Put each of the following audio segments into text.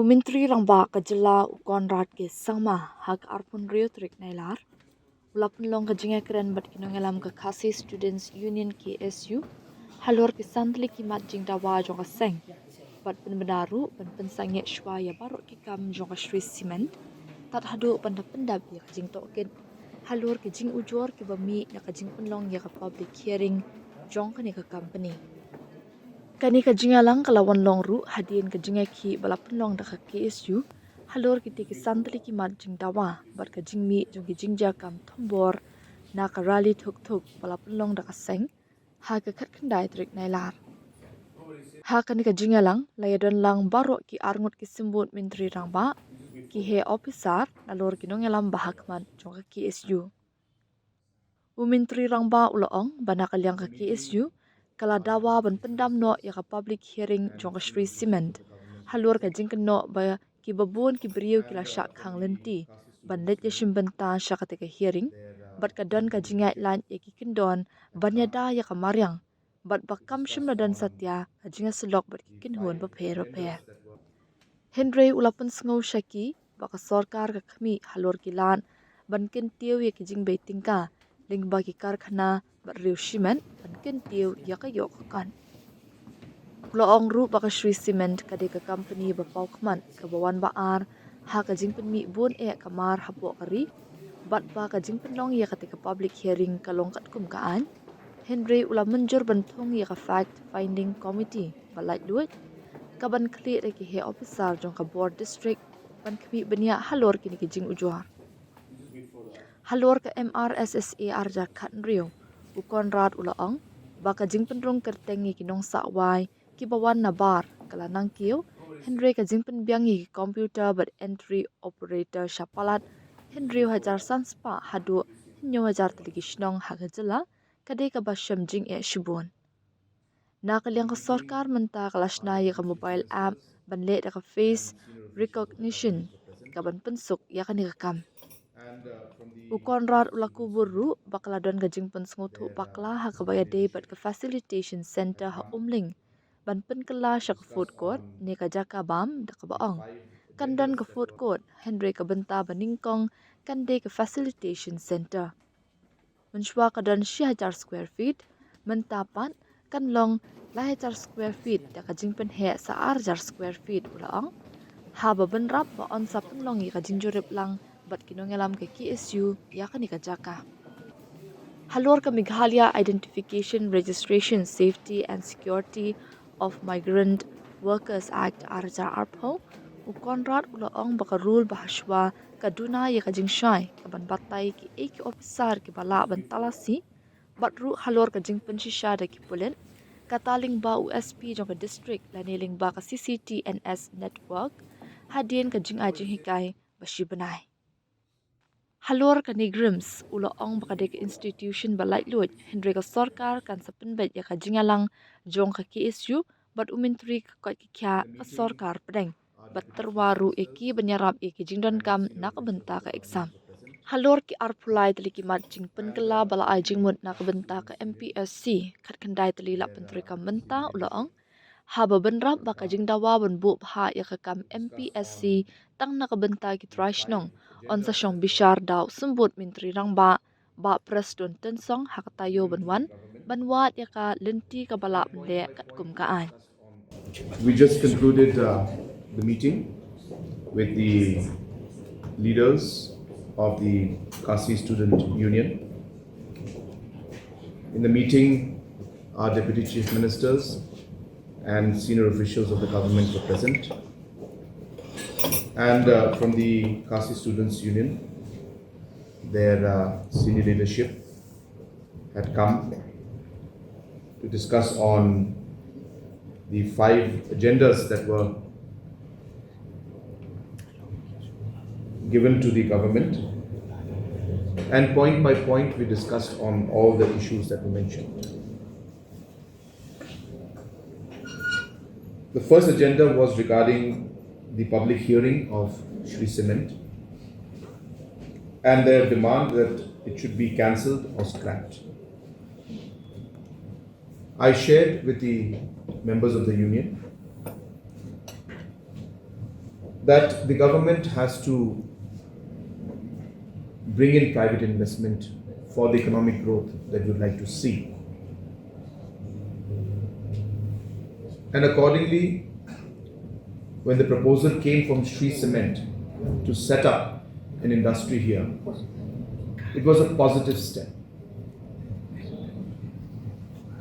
Menteri Rangba kajela Konrad ke sama hak arpun rio trik nailar. Ulapun long jingiakynduh bat kinongelam ke Khasi Students Union KSU. Halor ke santli kimat jing dawa jong seng. Bat penbenaru ban Pynsangeh shwaya baroh ki kam jong Shri Cement. Tat hadu pendap ya jing tohkit. Halor ke jing ujor ke bami na jing penlong ya ke public hearing jong ke ka company. Kani ka jingalang kalawan long ru hadien ka jingaki balapun long da ka KSU halor kiti ki santli ki mat jing dawa bat ka jingmi jong ki jingja kam thombor na ka rally thuk balapun long da ka seng ha ka khat khandai trik nailar ha kani ka jingalang layadon lang baroh ki arngut ki simbut menteri rangba ki he officer alor ki nongelam bahakman jong ka KSU menteri rangba uloong bana kalyang ka KSU kala dawa ban pendam no ya ka public hearing jong Shri Cement halur ka jingken no ba ki babun ki beriu ki la syak khang lenti ban let ya shimbenta syak ka hearing bat ka don ka jingai lan ya ki kendon ban ya da ya ka maryang bat bakam shimna dan satya ka jinga selok bat ki kinhun ba pher Henry ulapun sngau shaki ba ka sorkar ka khmi halur ki lan ban ken tiu ya ki jing tingka lingba ki karkhana riu cement ban ken tiu ya ka yok kan loong ru ba ka Shri Cement ka de ka company ba pau khman ka bawan ba ar ha ka jing pen mi bun e kamar hapo kari bat ba ka jing pen long ya ka te ka public hearing ka long kat kum ka an Henry ula menjur ban thong ya ka fact finding committee ba lai luit ka ban kli re ki he officer jong ka board district ban khmi bania halor ki ni ki jing ujwar halor ka MRSSA arja khat riu u Konrad ulaong baka jing penrong kertengi kinong sakwai ki bawan na bar kala nang kiu Henry ka jing pen biangi computer but entry operator shapalat Henry hajar sanspa hadu hinyo hajar teligi shnong hagajela kade ka basham jing e shibun na kalyang ka sorkar menta kalashna ya ka mobile app ban le da ka face recognition ka ban pensuk ya ka ni ka kam u Konrad ulaku buru bakla don gajing pen snguthu bakla ha kabaya debat ke Facilitation Center ha umling ban pen kala shak food court ne ka jaka bam da ka baong kan don ka food court Henry ka benta baningkong kan de ka Facilitation Center menshwa ka don 1000 square feet mentapan kan long 1000 square feet da ka jing pen he sa 1000 square feet ulaong ha ba ban rap ba on sa pen long ka jingjurip lang bat kinongelam ke KSU ya ka ni ka jaka halor ka Meghalaya Identification Registration Safety and Security of Migrant Workers Act arja arpo u Konrad ulaong baka rule bahashwa kaduna ya ka jingshai ka ban batai ki ek officer ki bala ban talasi bat ru halor ka jingpen shisha da ki pulen kataling ba USP jong ka district laneling ba ka CCTNS network hadien ka jing ajing hikai bashi banai halor ka nigrims ulo ong bakadek institution balai lut Henry ka sorkar kan sapenbet ya ka jingalang jong ka KSU bat umentri ka kya ka sorkar pedeng bat terwaru eki banyarap eki jingdon kam nak benta ka exam halor ki arpulai tali ki mat jing penkela bala ai jingmut nak benta ka MPSC khat khandai tali la pentri kam benta ulo ong haba benrap baka jing dawa ben bu ha ya ka kam MPSC tang nak benta ki traishnong on sa shong bishar daw sumbut menteri rangba ba preston tensong hakatayo benwan banwat ya ka lenti ka bala le kat kum ka an We just concluded the meeting with the leaders of the Khasi Student Union. In the meeting, our Deputy Chief Ministers and senior officials of the government were present. And from the Khasi Students Union, their senior leadership had come to discuss on the 5 agendas that were given to the government, and point by point we discussed on all the issues that were mentioned. The first agenda was regarding the public hearing of Shri Cement and their demand that it should be cancelled or scrapped. I shared with the members of the union that the government has to bring in private investment for the economic growth that we would like to see. And accordingly, when the proposal came from Shree Cement to set up an industry here, it was a positive step.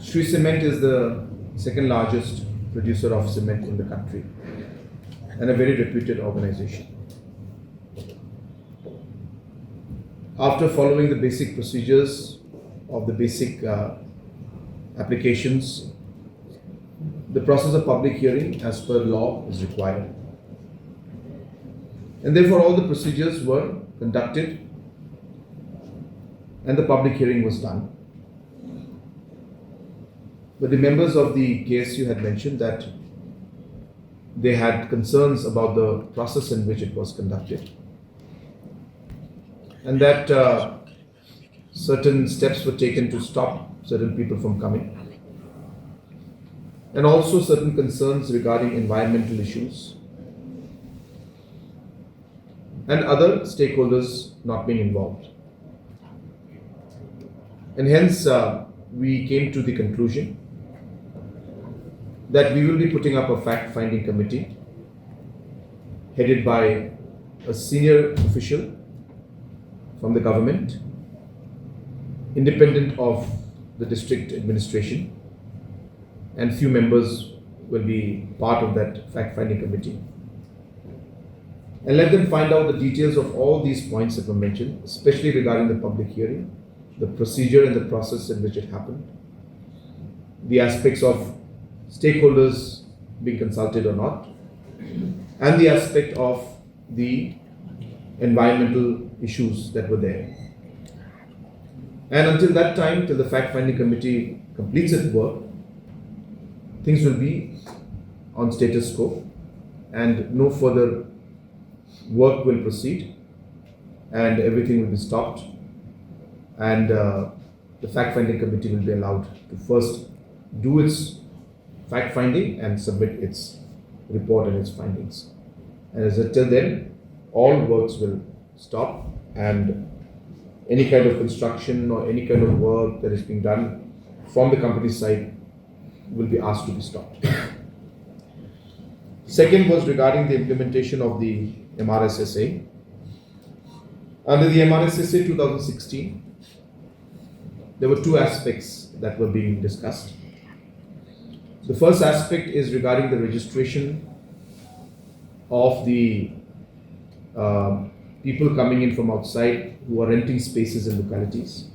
Shree Cement is the second largest producer of cement in the country and a very reputed organization. After following the basic procedures of the basic applications, the process of public hearing as per law is required. And therefore all the procedures were conducted and the public hearing was done. But the members of the KSU had mentioned that they had concerns about the process in which it was conducted, and that certain steps were taken to stop certain people from coming, and also certain concerns regarding environmental issues and other stakeholders not being involved. And hence we came to the conclusion that we will be putting up a fact-finding committee headed by a senior official from the government, independent of the district administration, and few members will be part of that fact-finding committee. And let them find out the details of all these points that were mentioned, especially regarding the public hearing, the procedure and the process in which it happened, the aspects of stakeholders being consulted or not, and the aspect of the environmental issues that were there. And until that time, till the fact-finding committee completes its work, things will be on status quo and no further work will proceed and everything will be stopped, and the fact-finding committee will be allowed to first do its fact-finding and submit its report and its findings. And as until then, all works will stop, and any kind of construction or any kind of work that is being done from the company's side will be asked to be stopped. Second was regarding the implementation of the MRSSA. Under the MRSSA 2016, there were two aspects that were being discussed. The first aspect is regarding the registration of the people coming in from outside who are renting spaces in localities.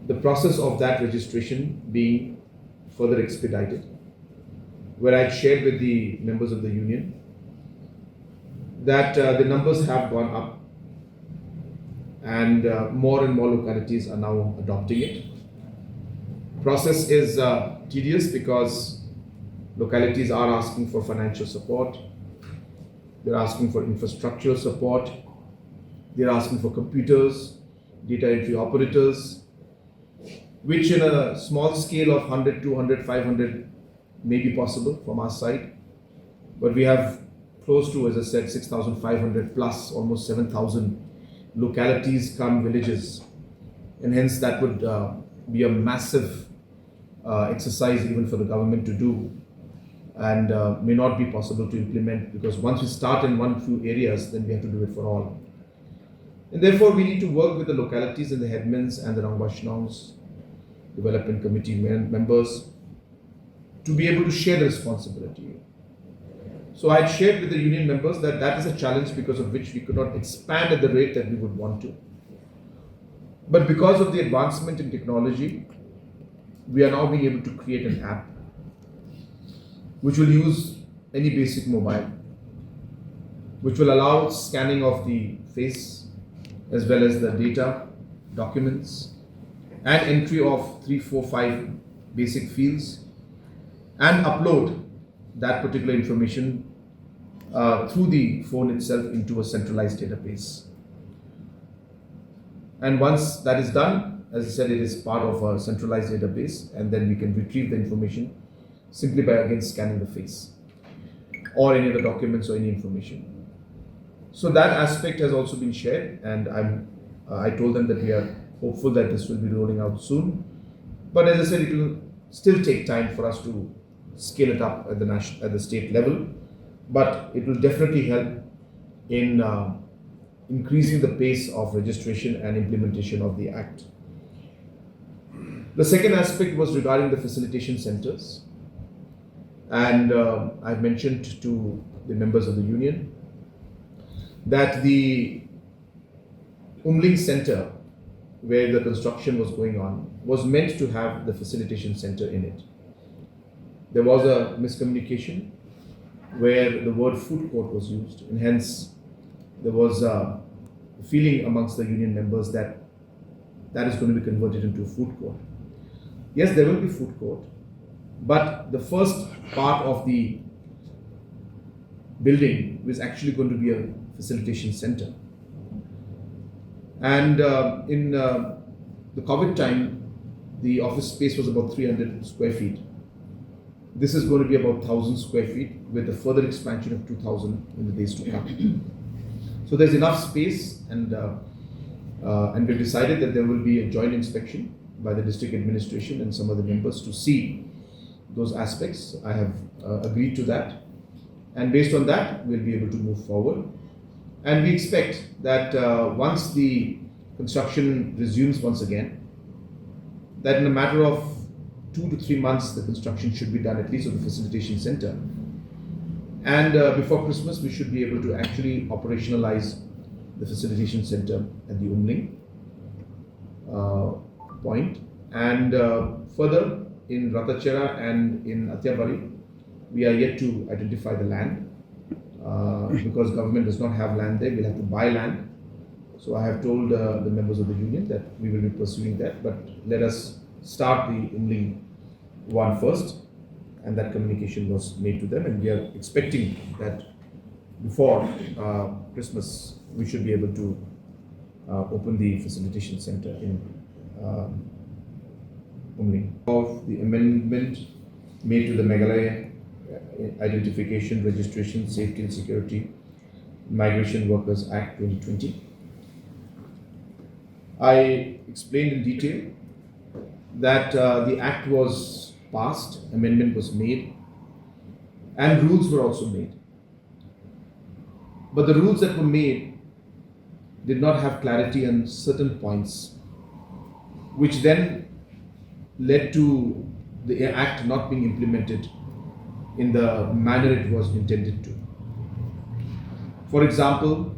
The process of that registration being further expedited, where I had shared with the members of the union that the numbers have gone up and more localities are now adopting it. Process is tedious because localities are asking for financial support, they're asking for infrastructural support, they're asking for computers, data entry operators, which in a small scale of 100, 200, 500 may be possible from our side. But we have close to, as I said, 6,500 plus, almost 7,000 localities come villages. And hence that would be a massive exercise even for the government to do, and may not be possible to implement, because once we start in one few areas, then we have to do it for all. And therefore we need to work with the localities and the headmans and the Rangwashnongs, development committee members, to be able to share the responsibility. So I had shared with the union members that that is a challenge because of which we could not expand at the rate that we would want to. But because of the advancement in technology, we are now being able to create an app which will use any basic mobile, which will allow scanning of the face as well as the data, documents, and entry of 3, 4, 5 basic fields, and upload that particular information through the phone itself into a centralized database. And once that is done, as I said, it is part of a centralized database, and then we can retrieve the information simply by again scanning the face. or any other documents or any information. So that aspect has also been shared, and I told them that we are hopeful that this will be rolling out soon. But as I said, it will still take time for us to scale it up at the state level. But it will definitely help in increasing the pace of registration and implementation of the Act. The second aspect was regarding the facilitation centers. And I've mentioned to the members of the union that the Umling Center, where the construction was going on, was meant to have the facilitation center in it. There was a miscommunication where the word food court was used, and hence there was a feeling amongst the union members that that is going to be converted into a food court. Yes, there will be food court, but the first part of the building was actually going to be a facilitation center. And in the COVID time, the office space was about 300 square feet. This is going to be about 1,000 square feet with a further expansion of 2,000 in the days to come. So there's enough space, and we've decided that there will be a joint inspection by the district administration and some of the members to see those aspects. I have agreed to that, and based on that, we'll be able to move forward. And we expect that once the construction resumes once again, that in a matter of 2 to 3 months, the construction should be done, at least of the facilitation center. And before Christmas, we should be able to actually operationalize the facilitation center at the Umling point. And further, in Ratachera and in Atyabari, we are yet to identify the land because government does not have land there. We'll have to buy land. So I have told the members of the union that we will be pursuing that, but let us start the Umling one first, and that communication was made to them, and we are expecting that before Christmas we should be able to open the facilitation center in Umling. Of the amendment made to the Meghalaya Identification, Registration, Safety and Security Migration Workers Act 2020. I explained in detail that the act was passed, amendment was made, and rules were also made. But the rules that were made did not have clarity on certain points, which then led to the act not being implemented in the manner it was intended to. For example,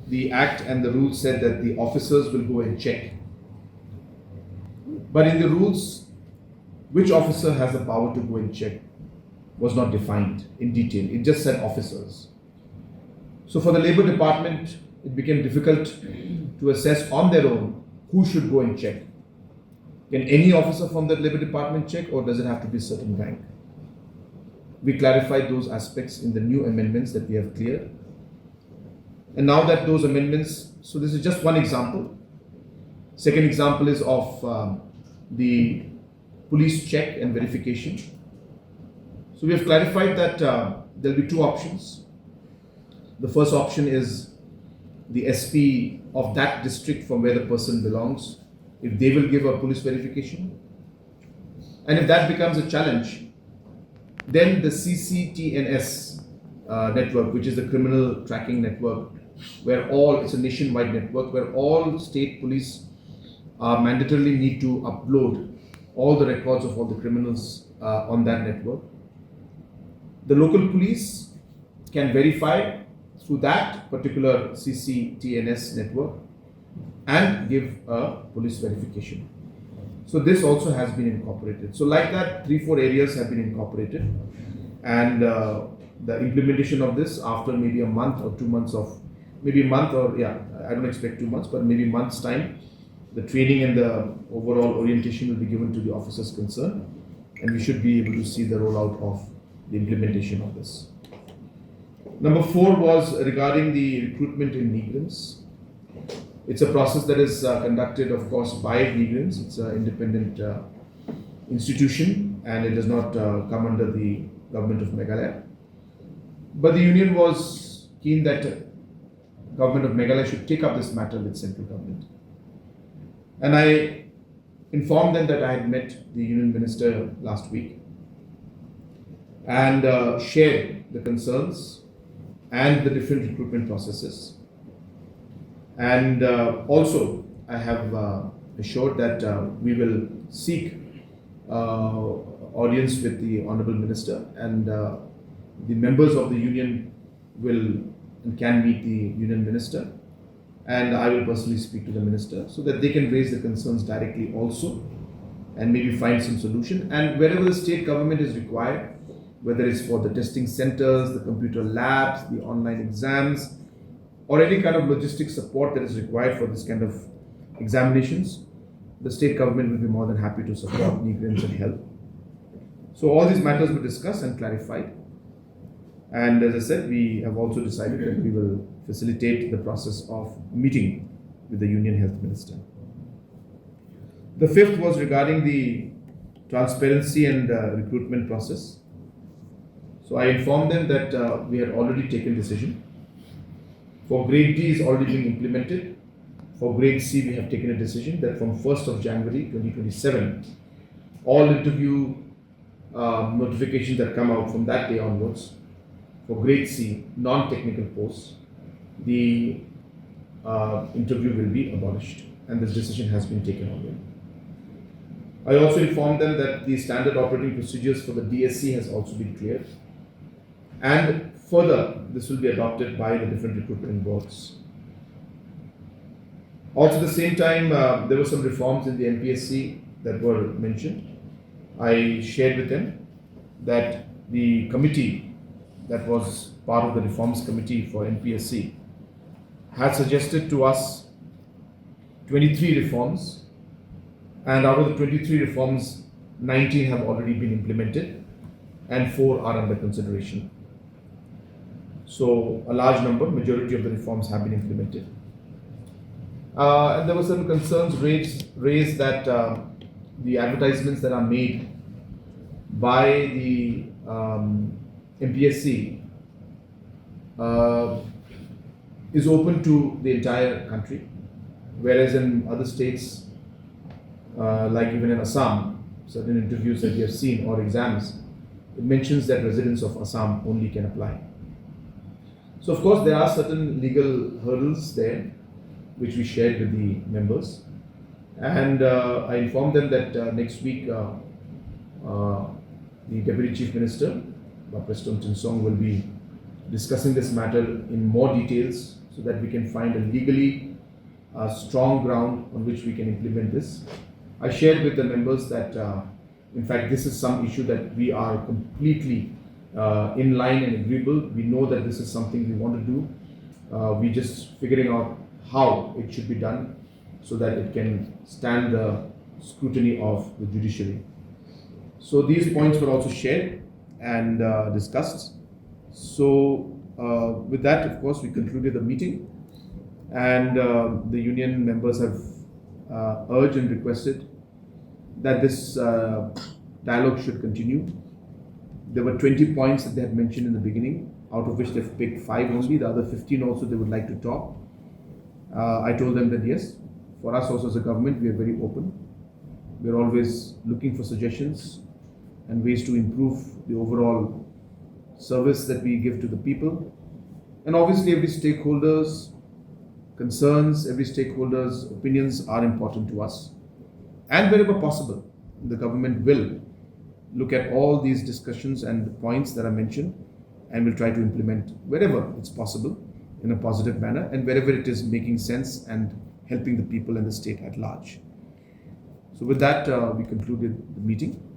the act and the rules said that the officers will go and check. But in the rules, which officer has the power to go and check was not defined in detail. It just said officers. So for the Labour Department, it became difficult to assess on their own who should go and check. Can any officer from the Labour Department check, or does it have to be a certain rank? We clarified those aspects in the new amendments that we have cleared. And now that those amendments, so this is just one example. Second example is of the police check and verification. So we have clarified that there will be two options. The first option is the SP of that district from where the person belongs, if they will give a police verification. And if that becomes a challenge, then the CCTNS network, which is the criminal tracking network, where it's a nationwide network where all state police mandatorily need to upload all the records of all the criminals on that network. The local police can verify through that particular CCTNS network and give a police verification. So this also has been incorporated. So like that, 3-4 areas have been incorporated, and the implementation of this after maybe a month or 2 months of, maybe a month or I don't expect 2 months, but maybe months time, the training and the overall orientation will be given to the officers concerned, and we should be able to see the rollout of the implementation of this. Number 4 was regarding the recruitment in migrants. It's a process that is conducted, of course, by migrants. It's an independent institution, and it does not come under the government of Meghalaya. But the union was keen that government of Meghalaya should take up this matter with central government. And I informed them that I had met the union minister last week and shared the concerns and the different recruitment processes. And also, I have assured that we will seek audience with the Honorable Minister, and the members of the union will and can meet the union minister, and I will personally speak to the minister so that they can raise the concerns directly also and maybe find some solution. And wherever the state government is required, whether it's for the testing centers, the computer labs, the online exams, or any kind of logistic support that is required for this kind of examinations, the state government will be more than happy to support, needs and help. So all these matters were discussed and clarified. And as I said, we have also decided that we will facilitate the process of meeting with the Union Health Minister. The fifth was regarding the transparency and recruitment process. So I informed them that we had already taken decision. For grade D is already being implemented. For grade C, we have taken a decision that from 1st of January 2027, all interview notifications that come out from that day onwards, for grade C, non-technical posts, the interview will be abolished, and this decision has been taken already. I also informed them that the standard operating procedures for the DSC has also been cleared, and further, this will be adopted by the different recruitment boards. Also, at the same time, there were some reforms in the MPSC that were mentioned. I shared with them that the committee that was part of the reforms committee for MPSC had suggested to us 23 reforms, and out of the 23 reforms, 19 have already been implemented and 4 are under consideration. So a large number, majority of the reforms have been implemented. And there were some concerns raised that the advertisements that are made by the MPSC is open to the entire country, whereas in other states, like even in Assam, certain interviews that we have seen or exams, it mentions that residents of Assam only can apply. So of course there are certain legal hurdles there, which we shared with the members, and I informed them that next week the Deputy Chief Minister, President Pynsangeh, will be discussing this matter in more details so that we can find a legally strong ground on which we can implement this. I shared with the members that in fact this is some issue that we are completely in line and agreeable. We know that this is something we want to do. We're just figuring out how it should be done so that it can stand the scrutiny of the judiciary. So these points were also shared and discussed. So with that, of course, we concluded the meeting, and the union members have urged and requested that this dialogue should continue. There were 20 points that they had mentioned in the beginning, out of which they've picked 5 only. The other 15 also they would like to talk. I told them that yes, for us also as a government, we are very open. We're always looking for suggestions and ways to improve the overall service that we give to the people. And obviously every stakeholder's concerns, every stakeholder's opinions are important to us. And wherever possible, the government will look at all these discussions and points that are mentioned and will try to implement wherever it's possible in a positive manner and wherever it is making sense and helping the people and the state at large. So with that, we concluded the meeting.